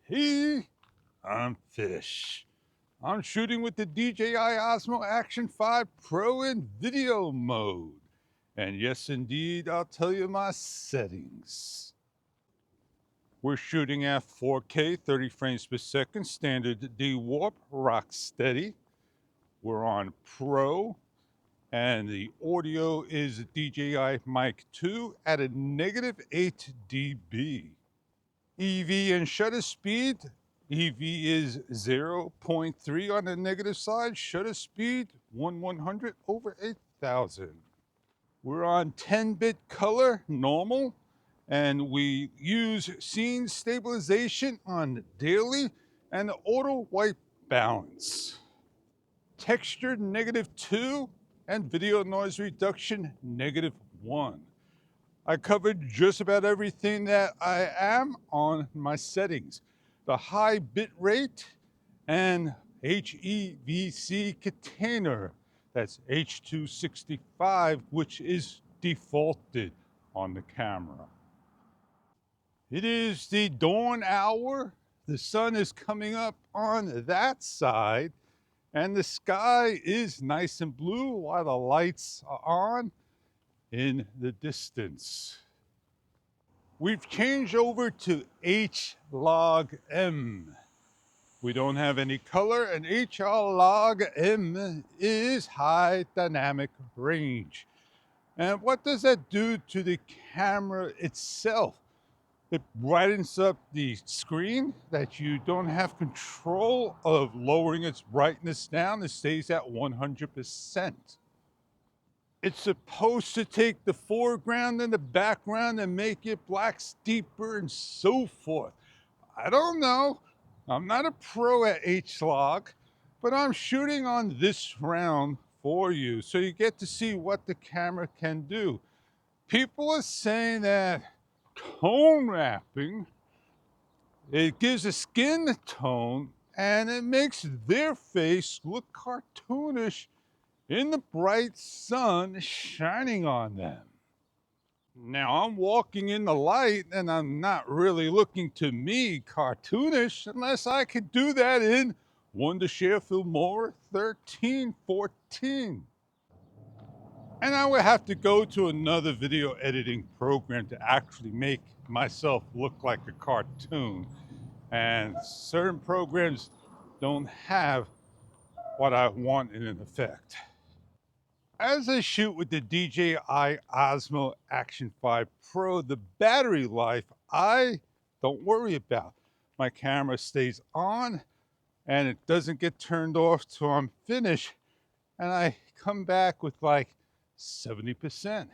Hey, I'm Fish. I'm shooting with the DJI Osmo Action 5 Pro in video mode. And yes, indeed, I'll tell you my settings. We're shooting at 4K, 30 frames per second, standard D-Warp, rock steady. We're on Pro, and the audio is DJI Mic 2 at a -8 dB. EV and shutter speed. EV is 0.3 on the negative side. Shutter speed 1/100 over 8,000. We're on 10-bit color normal, and we use scene stabilization on daily and auto white balance. Textured -2 and video noise reduction -1. I covered just about everything that I am on my settings. The high bit rate and HEVC container, that's H.265, which is defaulted on the camera. It is the dawn hour. The sun is coming up on that side, and the sky is nice and blue while the lights are on in the distance. We've changed over to H-Log-M. We don't have any color, and H-Log-M is high dynamic range. And what does that do to the camera itself? It brightens up the screen that you don't have control of lowering its brightness down. It stays at 100%. It's supposed to take the foreground and the background and make it blacks deeper and so forth. I don't know. I'm not a pro at H-Log, but I'm shooting on this round for you so you get to see what the camera can do. People are saying that tone wrapping, it gives a skin tone and it makes their face look cartoonish in the bright sun shining on them. Now I'm walking in the light and I'm not really looking to me cartoonish unless I could do that in Wondershare Filmora 1314. And I would have to go to another video editing program to actually make myself look like a cartoon. And certain programs don't have what I want in an effect. As I shoot with the DJI Osmo Action 5 Pro, the battery life I don't worry about. My camera stays on and it doesn't get turned off till I'm finished, and I come back with like 70%.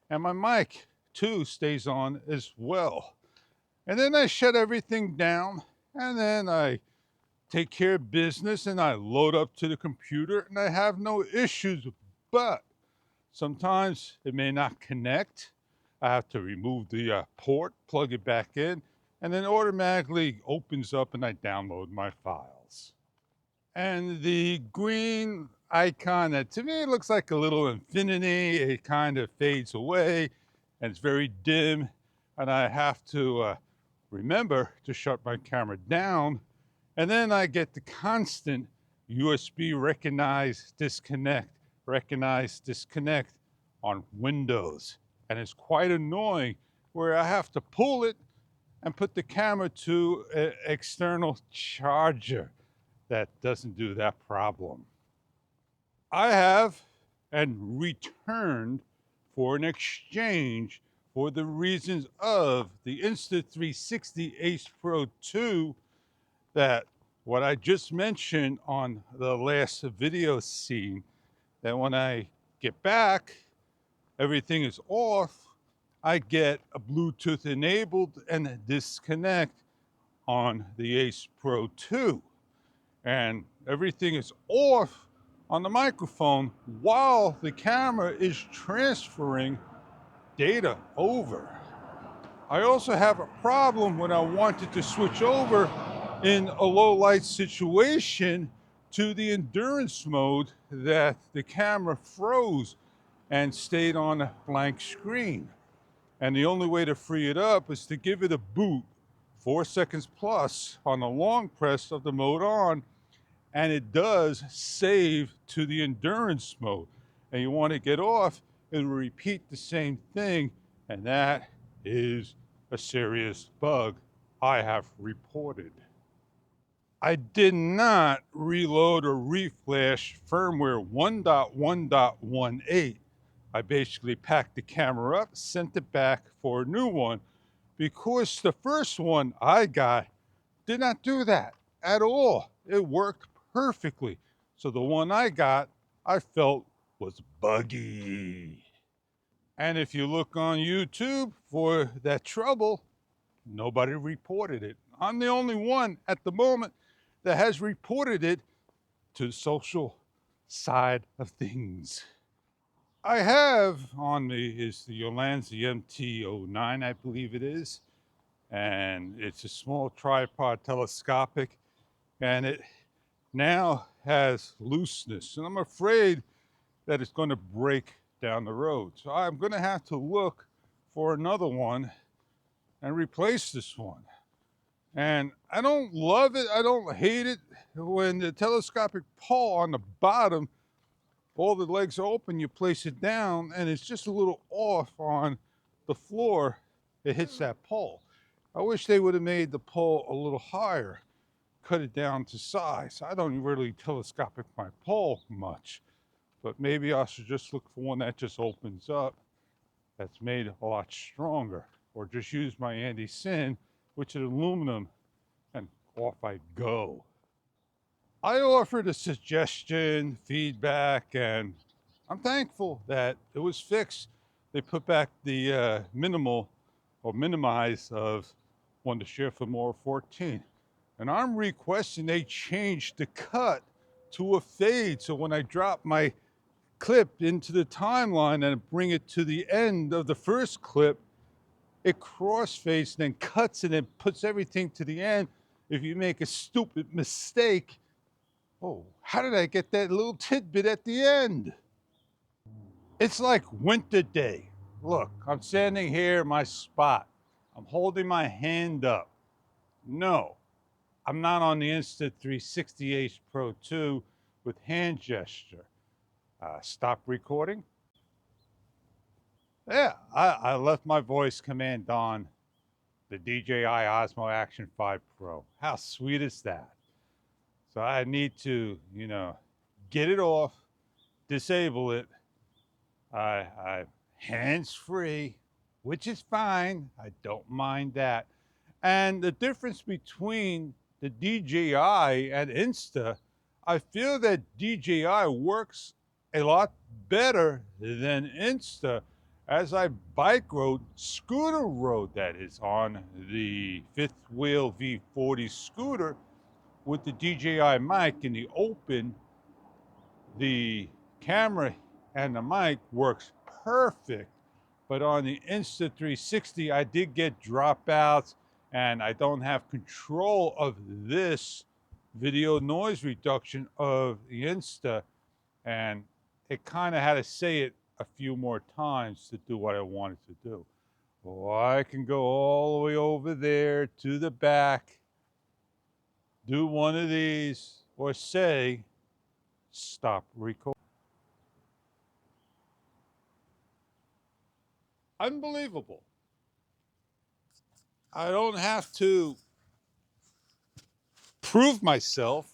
And my mic too stays on as well. And then I shut everything down, and then I take care of business and I load up to the computer and I have no issues. But sometimes it may not connect. I have to remove the port, plug it back in, and then automatically opens up and I download my files. And the green icon, that to me it looks like a little infinity. It kind of fades away and it's very dim. And I have to remember to shut my camera down. And then I get the constant USB recognize, disconnect on Windows. And it's quite annoying where I have to pull it and put the camera to an external charger that doesn't do that problem. I have and returned for an exchange for the reasons of the Insta360 Ace Pro 2, that what I just mentioned on the last video scene, that when I get back, everything is off, I get a Bluetooth enabled and a disconnect on the Ace Pro 2. And everything is off on the microphone while the camera is transferring data over. I also have a problem when I wanted to switch over in a low light situation to the endurance mode, that the camera froze and stayed on a blank screen. And the only way to free it up is to give it a boot 4 seconds plus on the long press of the mode on, and it does save to the endurance mode. And you want to get off, it will repeat the same thing, and that is a serious bug I have reported. I did not reload or reflash firmware 1.1.18. I basically packed the camera up, sent it back for a new one, because the first one I got did not do that at all. It worked perfectly. So the one I got, I felt was buggy. And if you look on YouTube for that trouble, nobody reported it. I'm the only one at the moment that has reported it to the social side of things. I have on me is the Yolanzi MT09, I believe it is. And it's a small tripod telescopic, and it now has looseness. And I'm afraid that it's going to break down the road. So I'm going to have to look for another one and replace this one. And I don't love it, I don't hate it. When the telescopic pole on the bottom, all the legs are open, you place it down, and it's just a little off on the floor, it hits that pole. I wish they would have made the pole a little higher, cut it down to size. I don't really telescopic my pole much, but maybe I should just look for one that just opens up, that's made a lot stronger, or just use my Andy Sin, which is aluminum, and off I go. I offered a suggestion, feedback, and I'm thankful that it was fixed. They put back the minimal or minimize of Wondershare Filmora 14. And I'm requesting they change the cut to a fade, so when I drop my clip into the timeline and bring it to the end of the first clip, it crossfades, then cuts it and puts everything to the end. If you make a stupid mistake, oh, how did I get that little tidbit at the end? It's like winter day. Look, I'm standing here in my spot. I'm holding my hand up. No, I'm not on the Insta360 Ace Pro 2 with hand gesture. Stop recording. Yeah, I left my voice command on the DJI Osmo Action 5 Pro. How sweet is that? So I need to, get it off, disable it. I hands-free, which is fine. I don't mind that. And the difference between the DJI and Insta, I feel that DJI works a lot better than Insta as I bike rode, scooter rode that is, on the fifth wheel V40 scooter with the DJI mic in the open. The camera and the mic works perfect, but on the Insta360 I did get dropouts, and I don't have control of this video noise reduction of the Insta, and it kind of had to say it a few more times to do what I wanted to do. Well, I can go all the way over there to the back, do one of these, or say stop recording. Unbelievable. I don't have to prove myself.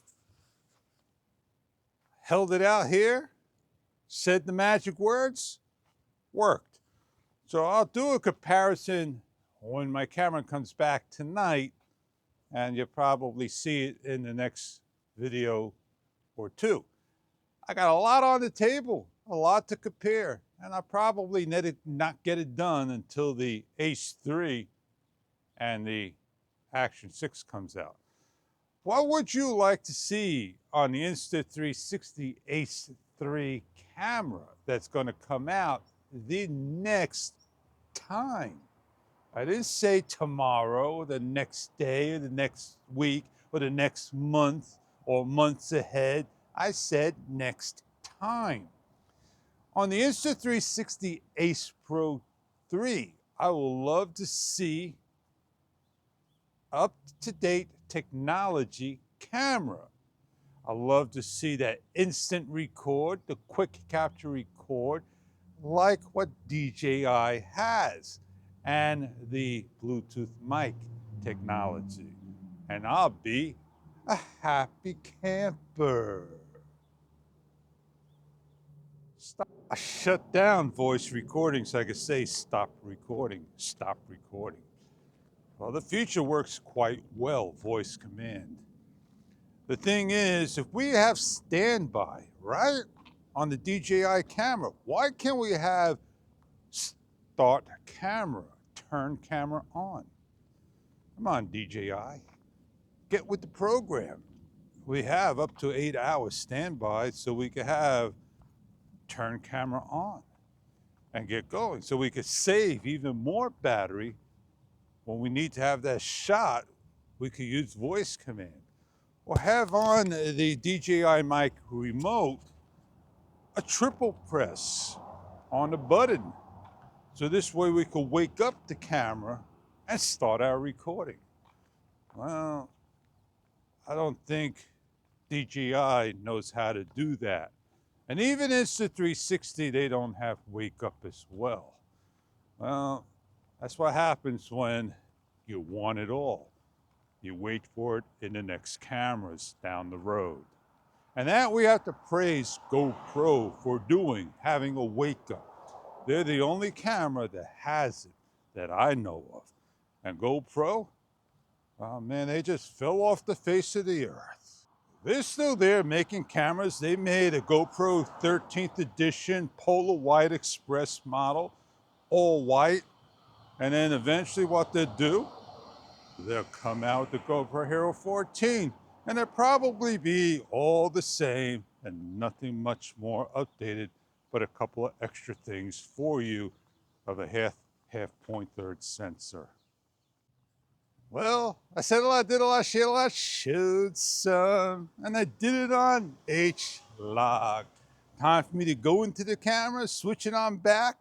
Held it out here, said the magic words, worked. So I'll do a comparison when my camera comes back tonight, and you'll probably see it in the next video or two. I got a lot on the table, a lot to compare, and I'll probably not get it done until the Ace 3 and the Action 6 comes out. What would you like to see on the Insta360 Ace 3 camera that's going to come out the next time? I didn't say tomorrow or the next day or the next week or the next month or months ahead. I said next time. On the Insta360 Ace Pro 3, I will love to see up-to-date technology camera. I love to see that instant record, the quick capture record, like what DJI has, and the Bluetooth mic technology. And I'll be a happy camper. Stop. I shut down voice recording so I could say stop recording, stop recording. Well, the future works quite well, voice command. The thing is, if we have standby, right, on the DJI camera, why can't we have start camera, turn camera on? Come on, DJI, get with the program. We have up to 8 hours standby so we can have turn camera on and get going. So we could save even more battery. When we need to have that shot, we could use voice command. Or have on the DJI mic remote a triple press on the button. So this way we could wake up the camera and start our recording. Well, I don't think DJI knows how to do that. And even Insta360, they don't have wake up as well. Well, that's what happens when you want it all. You wait for it in the next cameras down the road. And that we have to praise GoPro for doing, having a wake up. They're the only camera that has it that I know of. And GoPro, oh man, they just fell off the face of the earth. They're still there making cameras. They made a GoPro 13th edition Polar White Express model, all white. And then eventually what they'll do, they'll come out with the GoPro Hero 14, and they'll probably be all the same and nothing much more updated, but a couple of extra things for you of a half point third sensor. Well, I said a lot, did a lot, shared a lot, showed some, and I did it on H-Log. Time for me to go into the camera, switch it on back,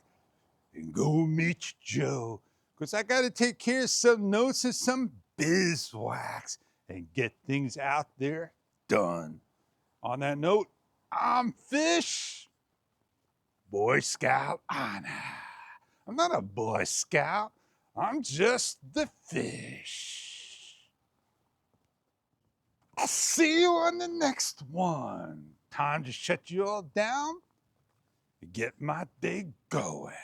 and go meet Joe. Because I got to take care of some notes and some beeswax and get things out there done. On that note, I'm Fish, Boy Scout honor. I'm not a Boy Scout. I'm just the fish. I'll see you on the next one. Time to shut you all down and get my day going.